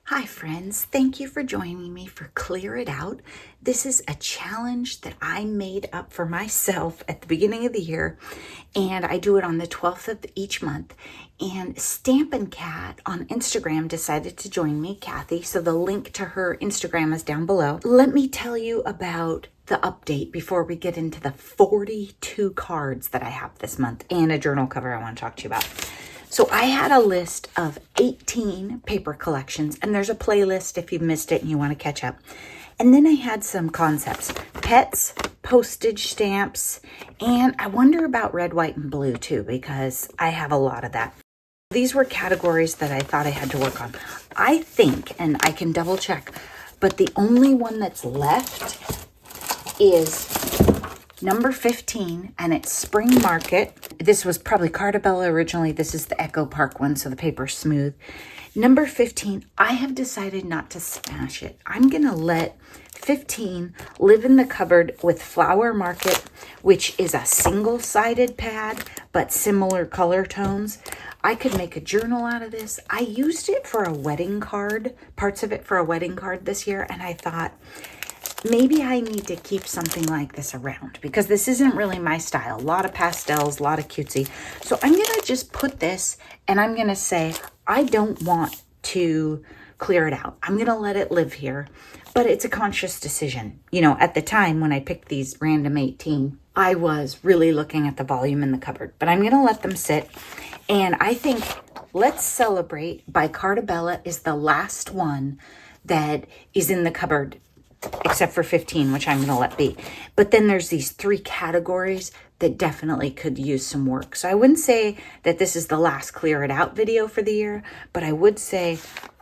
Hi friends, thank you for joining me for Clear It Out. This is a challenge that I made up for myself at the beginning of the year, and I do it on the 12th of each month. And Stampin' Cat on Instagram decided to join me, Kathy, so the link to her Instagram is down below. Let me tell you about the update before we get into the 42 cards that I have this month and a journal cover I want to talk to you about. So I had a list of 18 paper collections, and there's a playlist if you've missed it and you want to catch up. And then I had some concepts: pets, postage stamps, and I wonder about red, white, and blue too, because I have a lot of that. These were categories that I thought I had to work on. I think, and I can double check, but the only one that's left is number 15, and it's Spring Market. This was probably Cartabella originally. This is the Echo Park one, so the paper's smooth. Number 15, I have decided not to smash it. I'm going to let 15 live in the cupboard with Flower Market, which is a single-sided pad, but similar color tones. I could make a journal out of this. I used it for a wedding card, parts of it for a wedding card this year, and I thought, maybe I need to keep something like this around because this isn't really my style. A lot of pastels, a lot of cutesy. So I'm going to just put this and I'm going to say, I don't want to clear it out. I'm going to let it live here, but it's a conscious decision. You know, at the time when I picked these random 18, I was really looking at the volume in the cupboard, but I'm going to let them sit. And I think Let's Celebrate by Cartabella is the last one that is in the cupboard, except for 15, which I'm going to let be. But then there's these 3 categories that definitely could use some work. So I wouldn't say that this is the last Clear It Out video for the year, but I would say,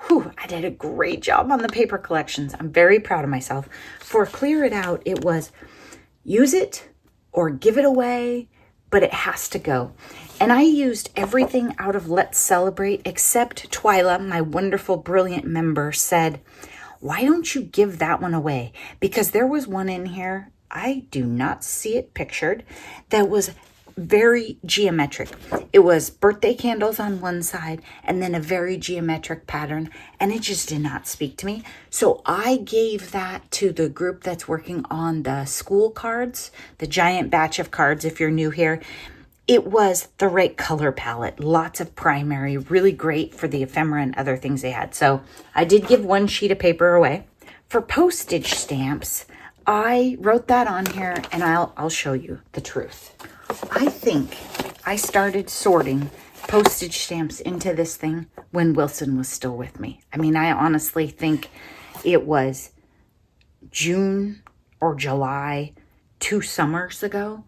I did a great job on the paper collections. I'm very proud of myself. For Clear It Out, it was use it or give it away, but it has to go. And I used everything out of Let's Celebrate, except Twyla, my wonderful, brilliant member, said, why don't you give that one away? Because there was one in here, I do not see it pictured, that was very geometric. It was birthday candles on one side and then a very geometric pattern, and it just did not speak to me. So I gave that to the group that's working on the school cards, the giant batch of cards if you're new here. It was the right color palette, lots of primary, really great for the ephemera and other things they had. So I did give one sheet of paper away. For postage stamps, I wrote that on here, and I'll show you the truth. I think I started sorting postage stamps into this thing when Wilson was still with me. I mean, I honestly think it was June or July, 2 summers ago.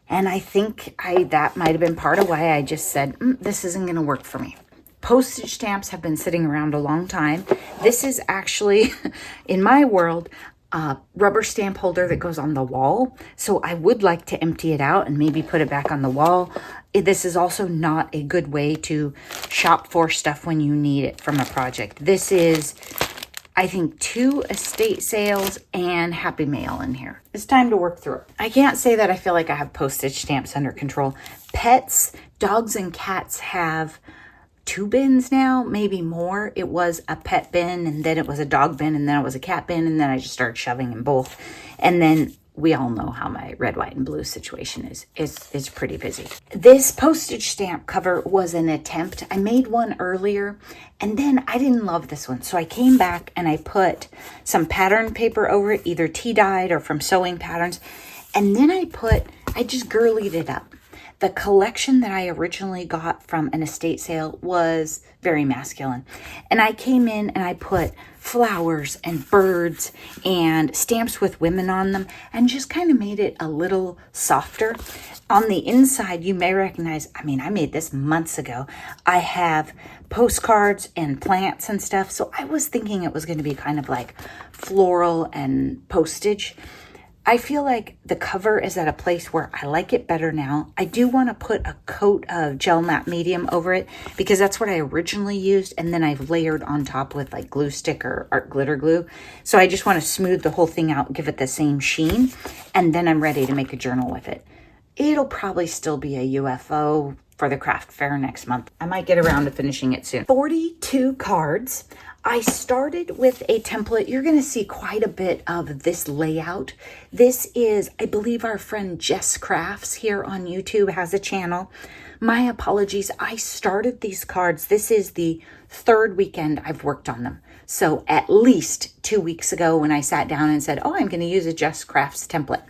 And I think that might have been part of why I just said, this isn't going to work for me. Postage stamps have been sitting around a long time. This is actually, in my world, a rubber stamp holder that goes on the wall. So I would like to empty it out and maybe put it back on the wall. This is also not a good way to shop for stuff when you need it from a project. This is, I think, 2 estate sales and Happy Mail in here. It's time to work through it. I can't say that I feel like I have postage stamps under control. Pets, dogs and cats have 2 bins now, maybe more. It was a pet bin, and then it was a dog bin, and then it was a cat bin, and then I just started shoving in both. And then we all know how my red, white, and blue situation is. It's pretty busy. This postage stamp cover was an attempt. I made one earlier, and then I didn't love this one. So I came back and I put some pattern paper over it, either tea-dyed or from sewing patterns. And then I just girlied it up. The collection that I originally got from an estate sale was very masculine. And I came in and I put flowers and birds and stamps with women on them and just kind of made it a little softer. On the inside, you may recognize, I made this months ago. I have postcards and plants and stuff. So I was thinking it was going to be kind of like floral and postage. I feel like the cover is at a place where I like it better now. I do want to put a coat of gel matte medium over it because that's what I originally used, and then I've layered on top with like glue stick or art glitter glue. So I just want to smooth the whole thing out, give it the same sheen, and then I'm ready to make a journal with it. It'll probably still be a UFO for the craft fair next month. I might get around to finishing it soon. 42 cards. I started with a template. You're going to see quite a bit of this layout. This is, I believe our friend Jess Crafts here on YouTube has a channel. My apologies. I started these cards. This is the third weekend I've worked on them. So at least 2 weeks ago when I sat down and said, oh, I'm going to use a Jess Crafts template.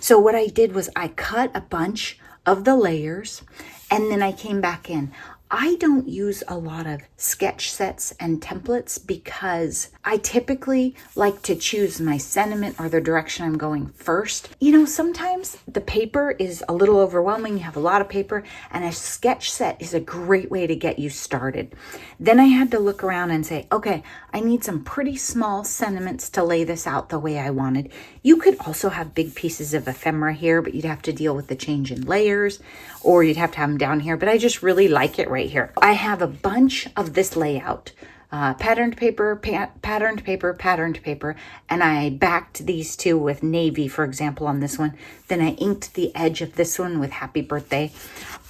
So what I did was I cut a bunch of the layers and then I came back in. I don't use a lot of sketch sets and templates because I typically like to choose my sentiment or the direction I'm going first. You know, sometimes the paper is a little overwhelming. You have a lot of paper, and a sketch set is a great way to get you started. Then I had to look around and say, okay, I need some pretty small sentiments to lay this out the way I wanted. You could also have big pieces of ephemera here, but you'd have to deal with the change in layers, or you'd have to have them down here, but I just really like it right here. I have a bunch of this layout, patterned paper, patterned paper, patterned paper, and I backed these two with navy, for example, on this one. Then I inked the edge of this one with happy birthday.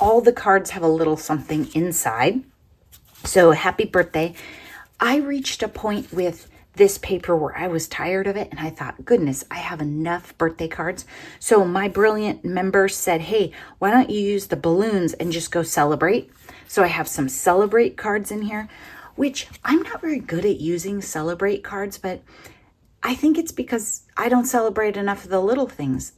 All the cards have a little something inside. So happy birthday. I reached a point with this paper where I was tired of it and I thought, goodness, I have enough birthday cards. So my brilliant members said, hey, why don't you use the balloons and just go celebrate? So I have some celebrate cards in here, which I'm not very good at using celebrate cards, but I think it's because I don't celebrate enough of the little things.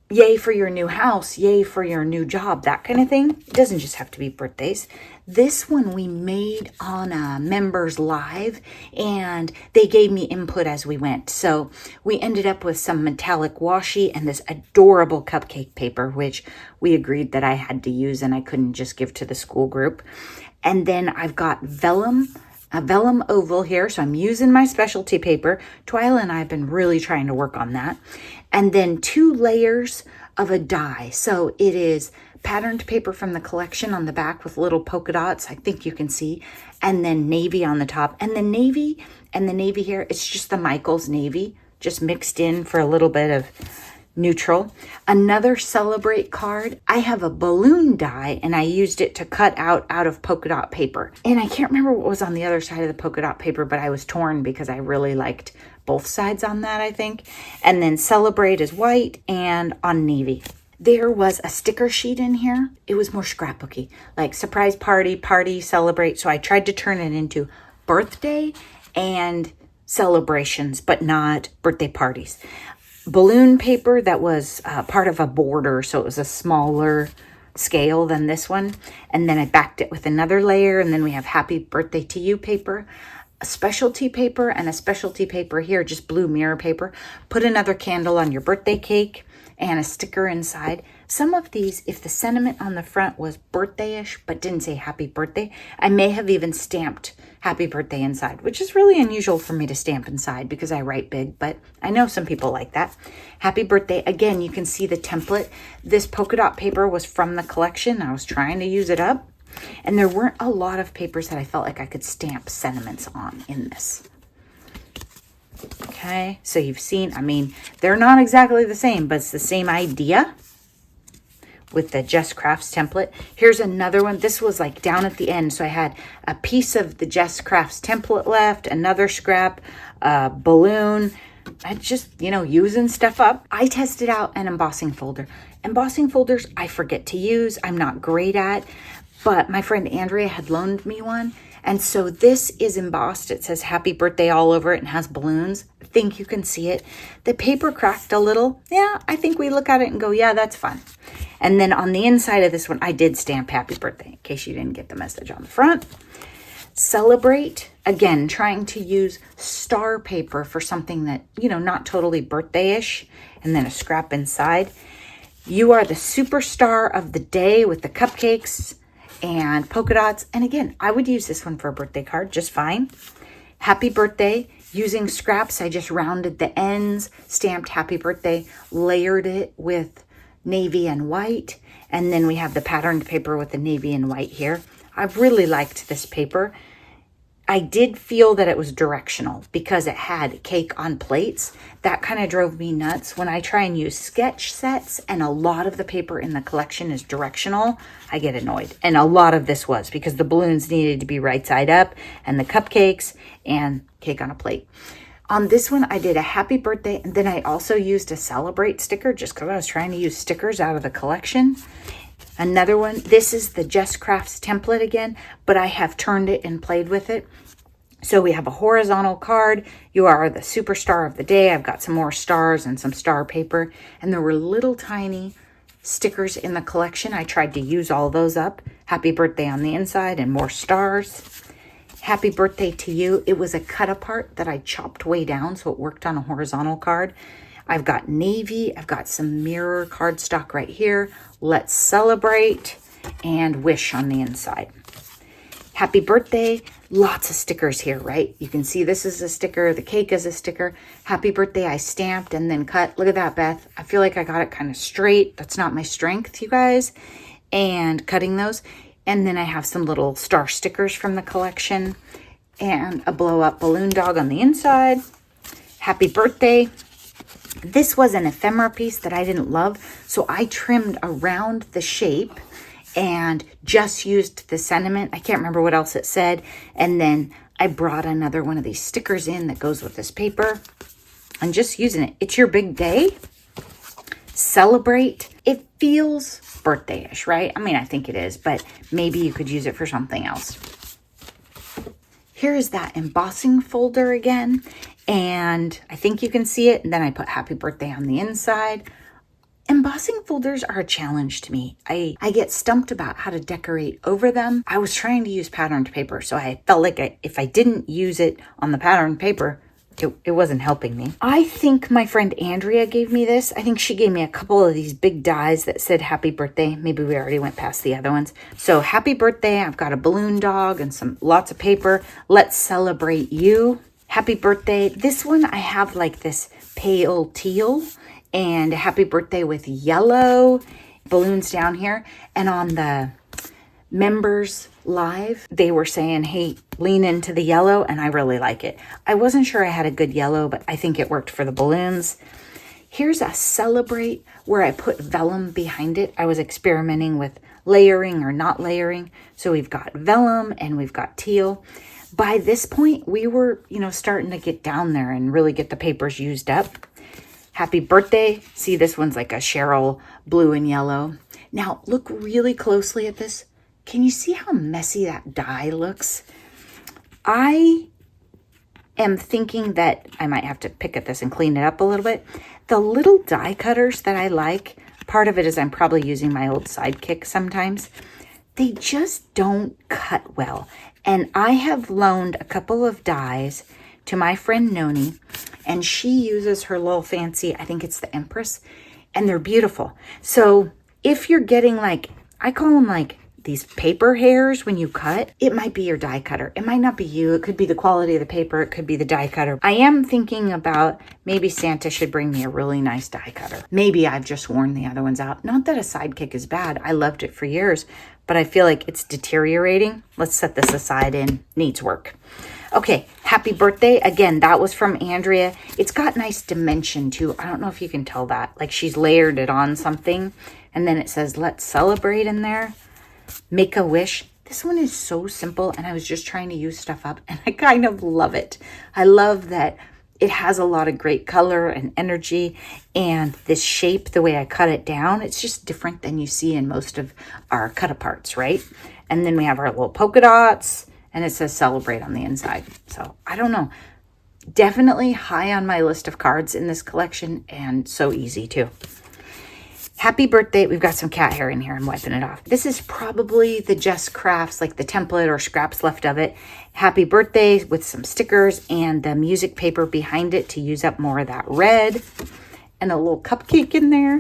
Yay for your new house, yay for your new job, that kind of thing. It doesn't just have to be birthdays. This one we made on a members live and they gave me input as we went. So we ended up with some metallic washi and this adorable cupcake paper, which we agreed that I had to use and I couldn't just give to the school group. And then I've got vellum, a vellum oval here. So I'm using my specialty paper. Twyla and I have been really trying to work on that. And then 2 layers of a die. So it is patterned paper from the collection on the back with little polka dots. I think you can see. And then navy on the top. And the navy here, it's just the Michaels navy, just mixed in for a little bit of neutral. Another celebrate card. I have a balloon die and I used it to cut out of polka dot paper. And I can't remember what was on the other side of the polka dot paper, but I was torn because I really liked both sides on that, I think. And then celebrate is white and on navy. There was a sticker sheet in here. It was more scrapbooky, like surprise party, celebrate. So I tried to turn it into birthday and celebrations, but not birthday parties. Balloon paper that was part of a border, so it was a smaller scale than this one. And then I backed it with another layer, and then we have happy birthday to you paper, a specialty paper, and a specialty paper here, just blue mirror paper. Put another candle on your birthday cake and a sticker inside. Some of these, if the sentiment on the front was birthday-ish but didn't say happy birthday, I may have even stamped happy birthday inside, which is really unusual for me to stamp inside because I write big, but I know some people like that. Happy birthday. Again, you can see the template. This polka dot paper was from the collection. I was trying to use it up, and there weren't a lot of papers that I felt like I could stamp sentiments on in this. Okay, so you've seen, I mean, they're not exactly the same, but it's the same idea with the Jess Crafts template. Here's another one. This was like down at the end. So I had a piece of the Jess Crafts template left, another scrap, balloon. I just, you know, using stuff up. I tested out an embossing folder. Embossing folders I forget to use. I'm not great at, but my friend Andrea had loaned me one. And so this is embossed. It says happy birthday all over it and has balloons. I think you can see it. The paper cracked a little. Yeah, I think we look at it and go, yeah, that's fun. And then on the inside of this one, I did stamp happy birthday in case you didn't get the message on the front. Celebrate, again, trying to use star paper for something that, you know, not totally birthday-ish, and then a scrap inside. You are the superstar of the day with the cupcakes and polka dots. And again, I would use this one for a birthday card just fine. Happy birthday. Using scraps, I just rounded the ends, stamped happy birthday, layered it with navy and white. And then we have the patterned paper with the navy and white here. I've really liked this paper. I did feel that it was directional because it had cake on plates. That kind of drove me nuts. When I try and use sketch sets and a lot of the paper in the collection is directional, I get annoyed. And a lot of this was because the balloons needed to be right side up and the cupcakes and cake on a plate. On this one, I did a happy birthday, and then I also used a celebrate sticker just because I was trying to use stickers out of the collection. Another one, this is the Just Crafts template again, but I have turned it and played with it. So we have a horizontal card. You are the superstar of the day. I've got some more stars and some star paper. And there were little tiny stickers in the collection. I tried to use all those up. Happy birthday on the inside and more stars. Happy birthday to you. It was a cut apart that I chopped way down so it worked on a horizontal card. I've got navy. I've got some mirror cardstock right here. Let's celebrate and wish on the inside. Happy birthday. Lots of stickers here, right? You can see this is a sticker. The cake is a sticker. Happy birthday. I stamped and then cut. Look at that, Beth. I feel like I got it kind of straight. That's not my strength, you guys. And cutting those. And then I have some little star stickers from the collection and a blow up balloon dog on the inside. Happy birthday. This was an ephemera piece that I didn't love, so I trimmed around the shape and just used the sentiment. I can't remember what else it said. And then I brought another one of these stickers in that goes with this paper. I'm just using it. It's your big day. Celebrate. It feels birthday-ish, right? I mean, I think it is, but maybe you could use it for something else. Here is that embossing folder again. And I think you can see it. And then I put happy birthday on the inside. Embossing folders are a challenge to me. I get stumped about how to decorate over them. I was trying to use patterned paper, so I felt like if I didn't use it on the patterned paper, it wasn't helping me. I think my friend Andrea gave me this. I think she gave me a couple of these big dies that said happy birthday. Maybe we already went past the other ones. So happy birthday. I've got a balloon dog and lots of paper. Let's celebrate you. Happy birthday. This one I have like this pale teal and happy birthday with yellow balloons down here. And on the members live, they were saying, hey, lean into the yellow, and I really like it. I wasn't sure I had a good yellow, but I think it worked for the balloons. Here's a celebrate where I put vellum behind it. I was experimenting with layering or not layering. So we've got vellum and we've got teal. By this point, we were, starting to get down there and really get the papers used up. Happy birthday. See, this one's like a Cheryl blue and yellow. Now, look really closely at this. Can you see how messy that die looks? I am thinking that I might have to pick at this and clean it up a little bit. The little die cutters that I like, part of it is I'm probably using my old Sidekick sometimes. They just don't cut well. And I have loaned a couple of dies to my friend Noni, and she uses her little fancy, I think it's the Empress, and they're beautiful. So if you're getting I call them these paper hairs when you cut, it might be your die cutter. It might not be you. It could be the quality of the paper. It could be the die cutter. I am thinking about maybe Santa should bring me a really nice die cutter. Maybe I've just worn the other ones out. Not that a Sidekick is bad. I loved it for years, but I feel like it's deteriorating. Let's set this aside and needs work. Okay, happy birthday. Again, that was from Andrea. It's got nice dimension too. I don't know if you can tell that. Like she's layered it on something. And then it says, let's celebrate in there. Make a wish. This one is so simple, and I was just trying to use stuff up, and I kind of love it. I love that it has a lot of great color and energy, and this shape, the way I cut it down, it's just different than you see in most of our cut aparts, right? And then we have our little polka dots, and it says celebrate on the inside. So I don't know. Definitely high on my list of cards in this collection, and so easy too. Happy birthday. We've got some cat hair in here. I'm wiping it off. This is probably the Just Crafts, like the template or scraps left of it. Happy birthday with some stickers and the music paper behind it to use up more of that red. And a little cupcake in there.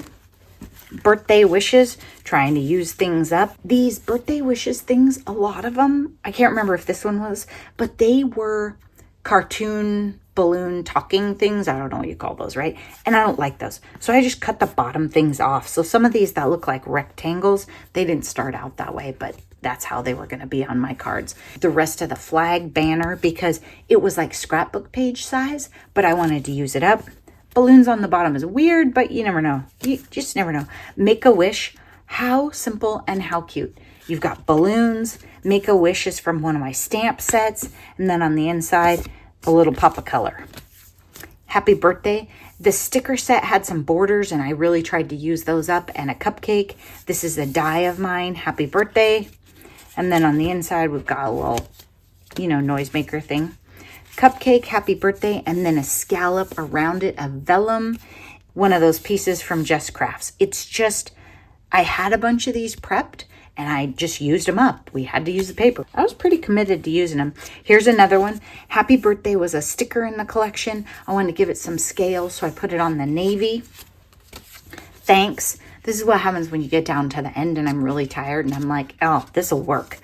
Birthday wishes, trying to use things up. These birthday wishes things, a lot of them, I can't remember if this one was, but they were cartoon balloon talking things. I don't know what you call those, right? And I don't like those. So I just cut the bottom things off. So some of these that look like rectangles, they didn't start out that way, but that's how they were going to be on my cards. The rest of the flag banner, because it was like scrapbook page size, but I wanted to use it up. Balloons on the bottom is weird, but you never know. You just never know. Make-A-Wish, how simple and how cute. You've got balloons. Make-A-Wish is from one of my stamp sets. And then on the inside, a little pop of color. Happy birthday. The sticker set had some borders and I really tried to use those up, and a cupcake. This is a die of mine. Happy birthday. And then on the inside, we've got a little, noisemaker thing. Cupcake, happy birthday, and then a scallop around it, a vellum, one of those pieces from Just Crafts. It's just, I had a bunch of these prepped, and I just used them up. We had to use the paper. I was pretty committed to using them. Here's another one. Happy birthday was a sticker in the collection. I wanted to give it some scale, so I put it on the navy. Thanks. This is what happens when you get down to the end and I'm really tired and I'm like, oh, this will work.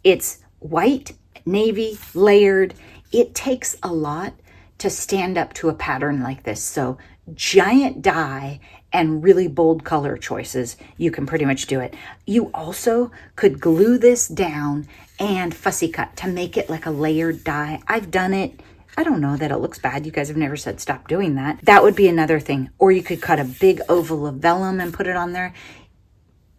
It's white, navy, layered. It takes a lot to stand up to a pattern like this. So giant die and really bold color choices, you can pretty much do it. You also could glue this down and fussy cut to make it like a layered die. I've done it. I don't know that it looks bad. You guys have never said stop doing that. That would be another thing. Or you could cut a big oval of vellum and put it on there.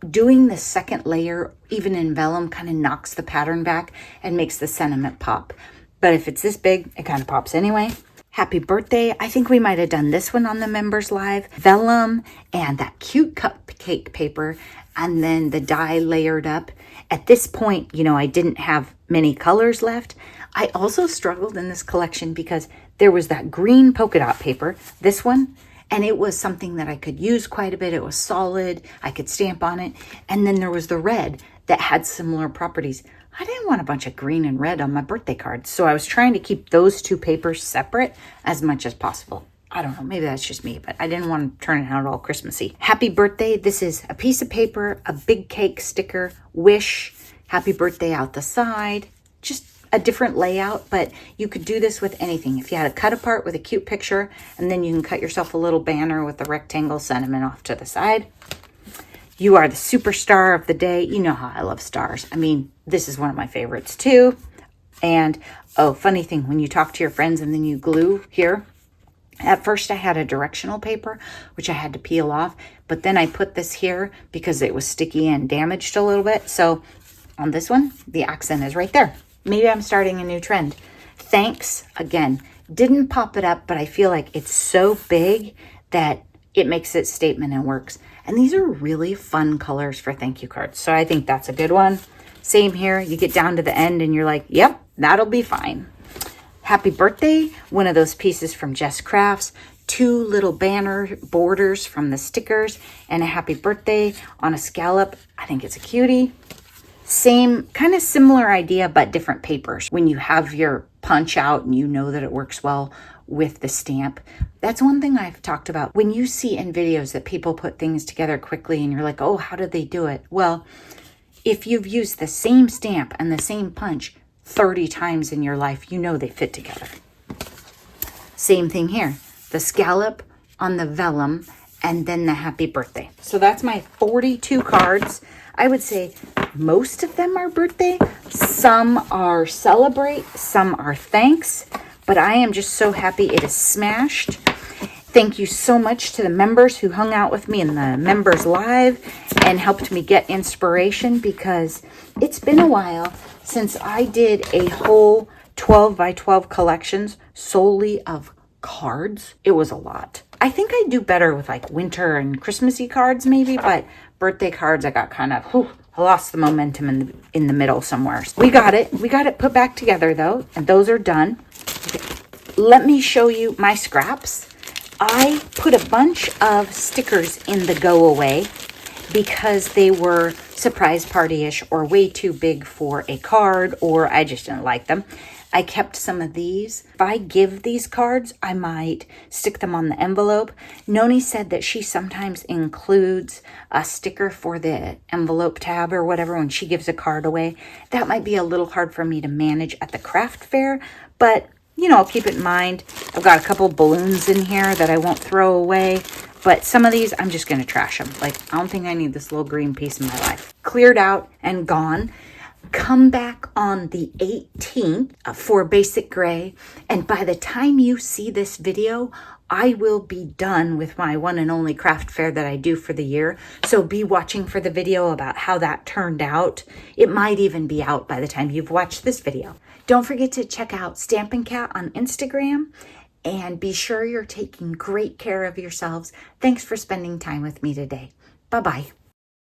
Doing the second layer, even in vellum, kind of knocks the pattern back and makes the sentiment pop. But if it's this big, it kind of pops anyway. Happy birthday. I think we might have done this one on the members live. Vellum and that cute cupcake paper, and then the die layered up. At this point, I didn't have many colors left. I also struggled in this collection because there was that green polka dot paper, this one, and it was something that I could use quite a bit. It was solid. I could stamp on it. And then there was the red that had similar properties. I didn't want a bunch of green and red on my birthday cards, so I was trying to keep those two papers separate as much as possible. I don't know, maybe that's just me, but I didn't want to turn it out all Christmassy. Happy birthday. This is a piece of paper, a big cake sticker, wish, happy birthday out the side, just a different layout, but you could do this with anything. If you had a cut apart with a cute picture, and then you can cut yourself a little banner with the rectangle sentiment off to the side. You are the superstar of the day. You know how I love stars. I mean, this is one of my favorites too. And, oh, funny thing, when you talk to your friends and then you glue here, at first I had a directional paper, which I had to peel off, but then I put this here because it was sticky and damaged a little bit. So on this one, the accent is right there. Maybe I'm starting a new trend. Thanks, again, didn't pop it up, but I feel like it's so big that it makes its statement and works. And these are really fun colors for thank you cards. So I think that's a good one. Same here. You get down to the end and you're like, yep, that'll be fine. Happy birthday. One of those pieces from Just Crafts. 2 little banner borders from the stickers. And a happy birthday on a scallop. I think it's a cutie. Same, kind of similar idea, but different papers. When you have your punch out and you know that it works well with the stamp. That's one thing I've talked about. When you see in videos that people put things together quickly and you're like, oh, how did they do it? Well, if you've used the same stamp and the same punch 30 times in your life, you know they fit together. Same thing here. The scallop on the vellum and then the happy birthday. So that's my 42 cards. I would say most of them are birthday. Some are celebrate, some are thanks, but I am just so happy it is smashed. Thank you so much to the members who hung out with me in the members live and helped me get inspiration, because it's been a while since I did a whole 12 by 12 collections solely of cards. It was a lot. I think I do better with like winter and Christmassy cards maybe, but birthday cards I got kind of, I lost the momentum in the middle somewhere. We got it put back together though, and those are done. Okay. Let me show you my scraps. I put a bunch of stickers in the go away because they were surprise party-ish or way too big for a card, or I just didn't like them. I kept some of these. If I give these cards, I might stick them on the envelope. Noni said that she sometimes includes a sticker for the envelope tab or whatever when she gives a card away. That might be a little hard for me to manage at the craft fair, but keep it in mind. I've got a couple balloons in here that I won't throw away, but some of these I'm just going to trash them. Like, I don't think I need this little green piece in my life. Cleared out and gone. Come back on the 18th for basic gray, and by the time you see this video, I will be done with my one and only craft fair that I do for the year. So be watching for the video about how that turned out. It might even be out by the time you've watched this video. Don't forget to check out Stampin' Cat on Instagram, and be sure you're taking great care of yourselves. Thanks for spending time with me today. Bye-bye.